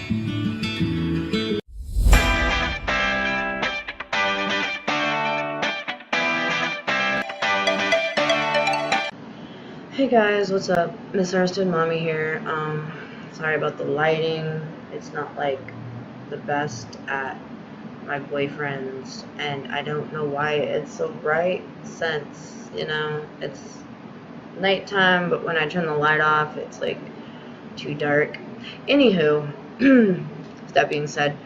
Hey guys, what's up? Misunderstood Mommy here. Sorry about the lighting. It's not like the best at my boyfriend's, and I don't know why it's so bright since, it's nighttime, but when I turn the light off, it's like too dark. Anywho, that being said,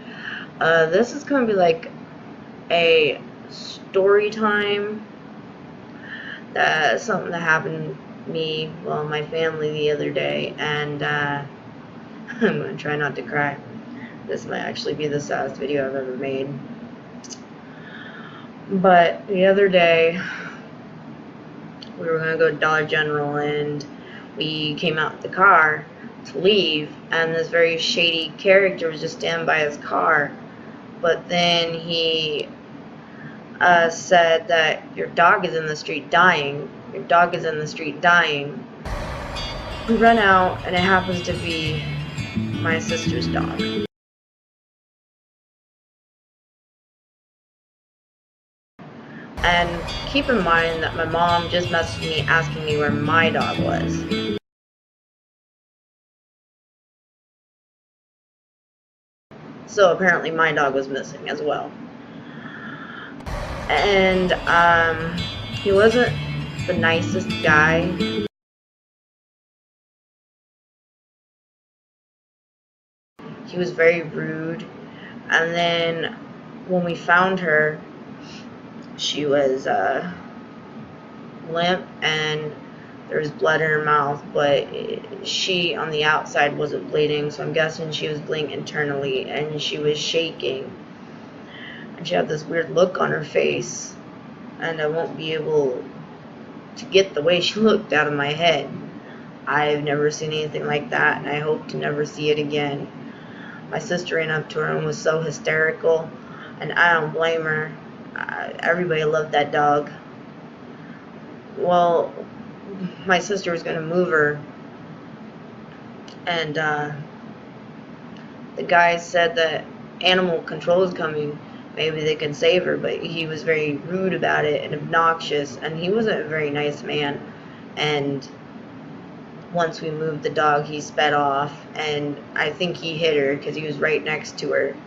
this is gonna be like a story time. That's something that happened me, well, my family the other day, and I'm gonna try not to cry. This might actually be the saddest video I've ever made. But the other day, we were gonna go to Dollar General, and we came out the car to leave, and this very shady character was just standing by his car. But then he said that your dog is in the street dying. Your dog is in the street dying. We run out, and it happens to be my sister's dog. And keep in mind that my mom just messaged me asking me where my dog was. So apparently my dog was missing as well. And he wasn't the nicest guy. He was very rude. And then when we found her, she was limp and there was blood in her mouth, but she on the outside wasn't bleeding, so I'm guessing she was bleeding internally, and she was shaking. And she had this weird look on her face, and I won't be able to get the way she looked out of my head. I've never seen anything like that, and I hope to never see it again. My sister ran up to her and was so hysterical, and I don't blame her. Everybody loved that dog. Well, my sister was going to move her, and the guy said that animal control is coming. Maybe they can save her, but he was very rude about it and obnoxious, and he wasn't a very nice man. And once we moved the dog, he sped off, and I think he hit her because he was right next to her.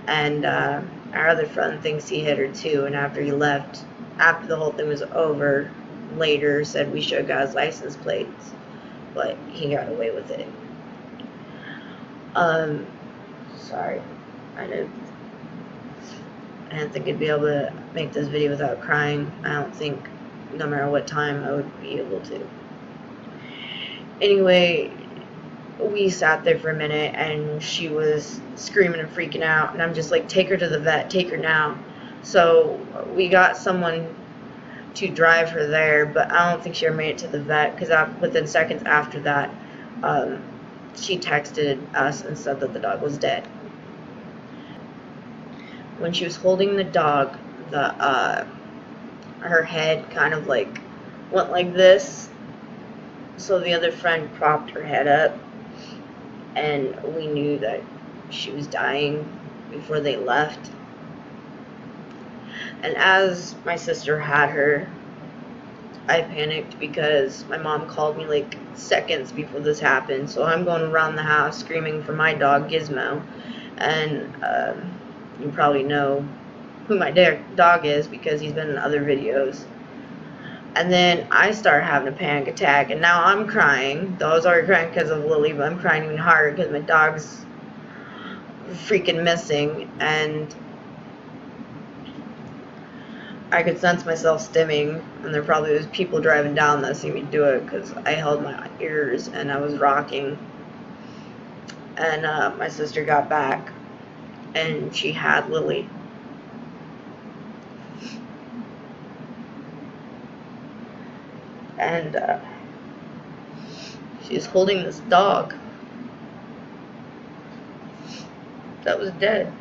And our other friend thinks he hit her too, and after he left, after the whole thing was over, later said we should have got his license plates, but he got away with it. Sorry, I didn't think I'd be able to make this video without crying. I don't think, no matter what time, I would be able to. Anyway, we sat there for a minute, and she was screaming and freaking out, and I'm just like, take her to the vet, take her now. So we got someone to drive her there, but I don't think she ever made it to the vet, because within seconds after that, she texted us and said that the dog was dead. When she was holding the dog, her head kind of like went like this, so the other friend propped her head up, and we knew that she was dying before they left. And as my sister had her, I panicked because my mom called me like seconds before this happened. So I'm going around the house screaming for my dog Gizmo. And you probably know who my dog is because he's been in other videos. And then I start having a panic attack, and now I'm crying. Though I was already crying because of Lily, but I'm crying even harder because my dog's freaking missing, and I could sense myself stimming, and there probably was people driving down that see me do it because I held my ears and I was rocking. And my sister got back, and she had Lily. And she was holding this dog that was dead.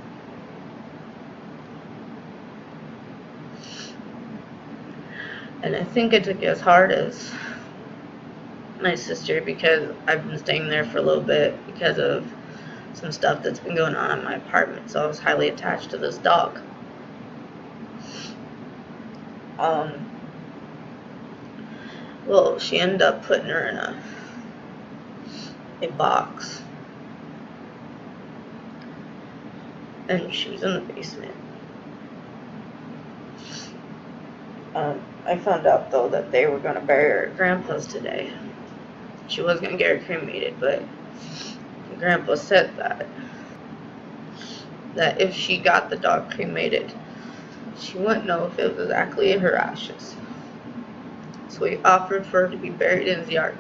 And I think I took it as hard as my sister because I've been staying there for a little bit because of some stuff that's been going on in my apartment, so I was highly attached to this dog. Well, she ended up putting her in a box, and she was in the basement. I found out, though, that they were going to bury her at Grandpa's today. She was going to get her cremated, but Grandpa said that if she got the dog cremated, she wouldn't know if it was actually her ashes. So he offered for her to be buried in his yard.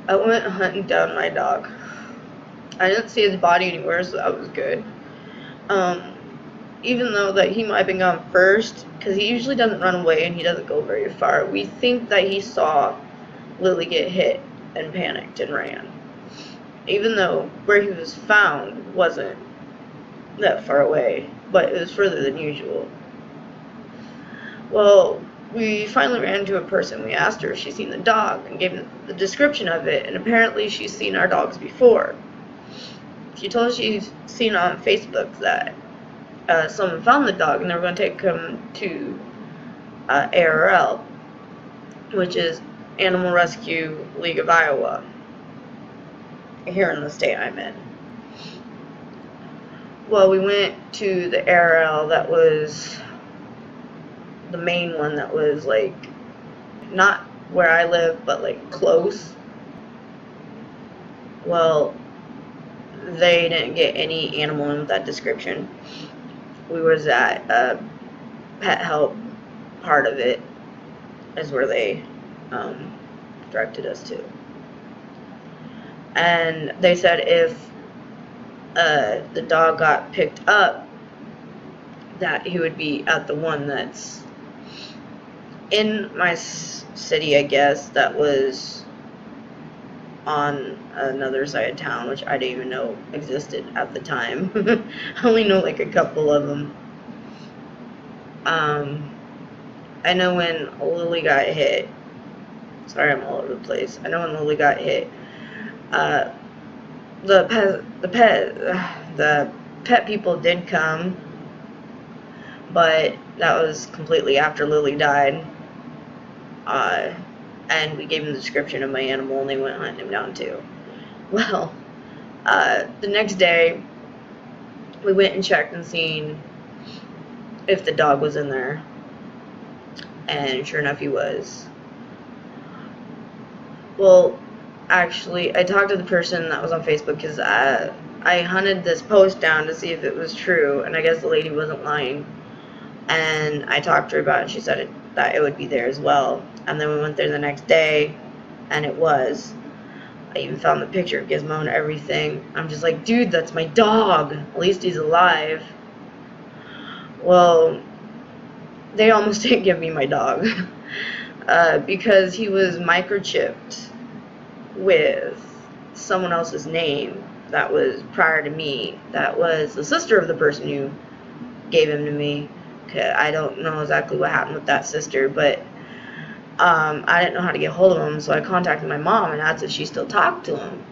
I went hunting down my dog. I didn't see his body anywhere, so that was good. Even though that he might have been gone first, because he usually doesn't run away and he doesn't go very far, we think that he saw Lily get hit and panicked and ran. Even though where he was found wasn't that far away, but it was further than usual. Well, we finally ran into a person. We asked her if she'd seen the dog and gave the description of it, and apparently she's seen our dogs before. She told us she's seen on Facebook that someone found the dog and they were going to take him to ARL, which is Animal Rescue League of Iowa, here in the state I'm in. Well, we went to the ARL that was the main one that was, like, not where I live, but, like, close. Well, they didn't get any animal in with that description. We was at Pet Help, part of it is where they directed us to. And they said if the dog got picked up, that he would be at the one that's in my city, I guess, that was on another side of town, which I didn't even know existed at the time. I only know like a couple of them. I know when Lily got hit. Sorry, I'm all over the place. I know when Lily got hit. The pet people did come, but that was completely after Lily died. And we gave them the description of my animal, and they went hunting him down too. Well, the next day, we went and checked and seen if the dog was in there, and sure enough, he was. Well, actually, I talked to the person that was on Facebook, because I hunted this post down to see if it was true, and I guess the lady wasn't lying. And I talked to her about it, and she said that it would be there as well. And then we went there the next day, and it was. I even found the picture of Gizmo and everything. I'm just like, dude, that's my dog. At least he's alive. Well, they almost didn't give me my dog because he was microchipped with someone else's name that was prior to me. That was the sister of the person who gave him to me. I don't know exactly what happened with that sister, but I didn't know how to get hold of him, so I contacted my mom and asked if she still talked to him.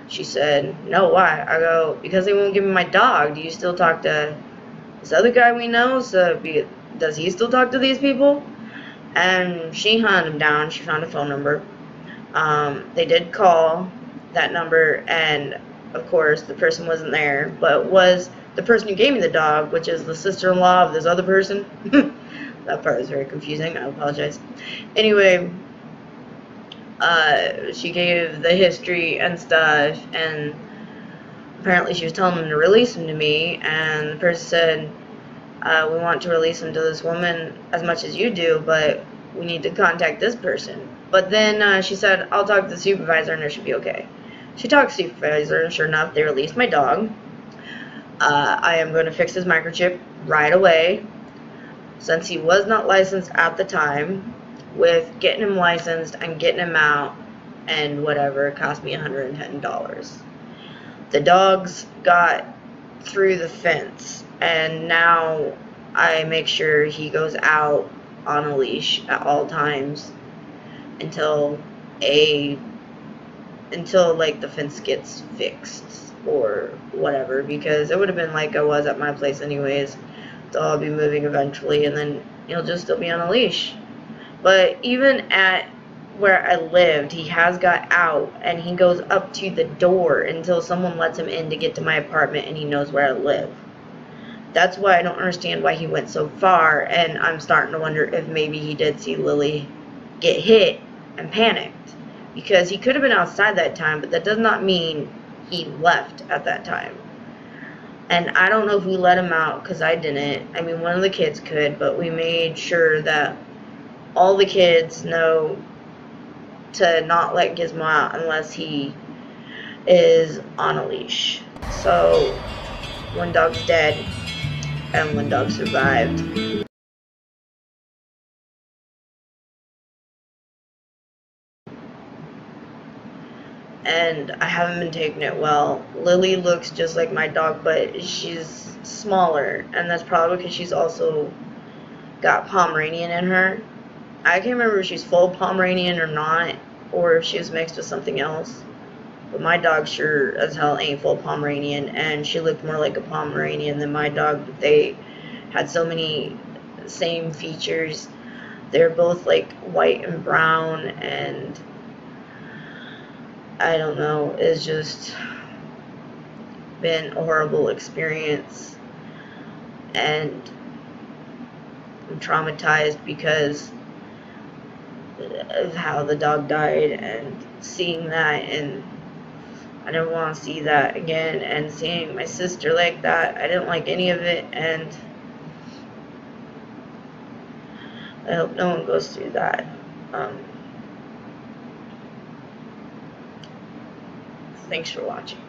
She said, no, why? I go, because they won't give me my dog. Do you still talk to this other guy we know? So does he still talk to these people? And she hunted him down. She found a phone number. They did call that number, and of course the person wasn't there, but it was the person who gave me the dog, which is the sister-in-law of this other person. That part is very confusing. I apologize. Anyway, she gave the history and stuff, and apparently she was telling them to release him to me, and the person said, we want to release him to this woman as much as you do, but we need to contact this person. But then she said, I'll talk to the supervisor and it should be okay. She talked to the supervisor, and sure enough, they released my dog. I am going to fix his microchip right away, since he was not licensed at the time, with getting him licensed and getting him out and whatever. It cost me $110. The dogs got through the fence, and now I make sure he goes out on a leash at all times until a until like the fence gets fixed or whatever, because it would have been like I was at my place anyways. So I'll be moving eventually, and then he'll just still be on a leash. But even at where I lived, he has got out, and he goes up to the door until someone lets him in to get to my apartment, and he knows where I live. That's why I don't understand why he went so far, and I'm starting to wonder if maybe he did see Lily get hit and panicked, because he could have been outside that time, but that does not mean he left at that time. And I don't know if we let him out, because I didn't. I mean, one of the kids could, but we made sure that all the kids know to not let Gizmo out unless he is on a leash. So one dog's dead and one dog survived. And I haven't been taking it well. Lily looks just like my dog, but she's smaller, and that's probably because she's also got Pomeranian in her. I can't remember if she's full Pomeranian or not, or if she was mixed with something else. But my dog sure as hell ain't full Pomeranian, and she looked more like a Pomeranian than my dog. They had so many same features. They're both like white and brown, and I don't know, it's just been a horrible experience, and I'm traumatized because of how the dog died, and seeing that, and I didn't want to see that again, and seeing my sister like that, I didn't like any of it, and I hope no one goes through that. Thanks for watching.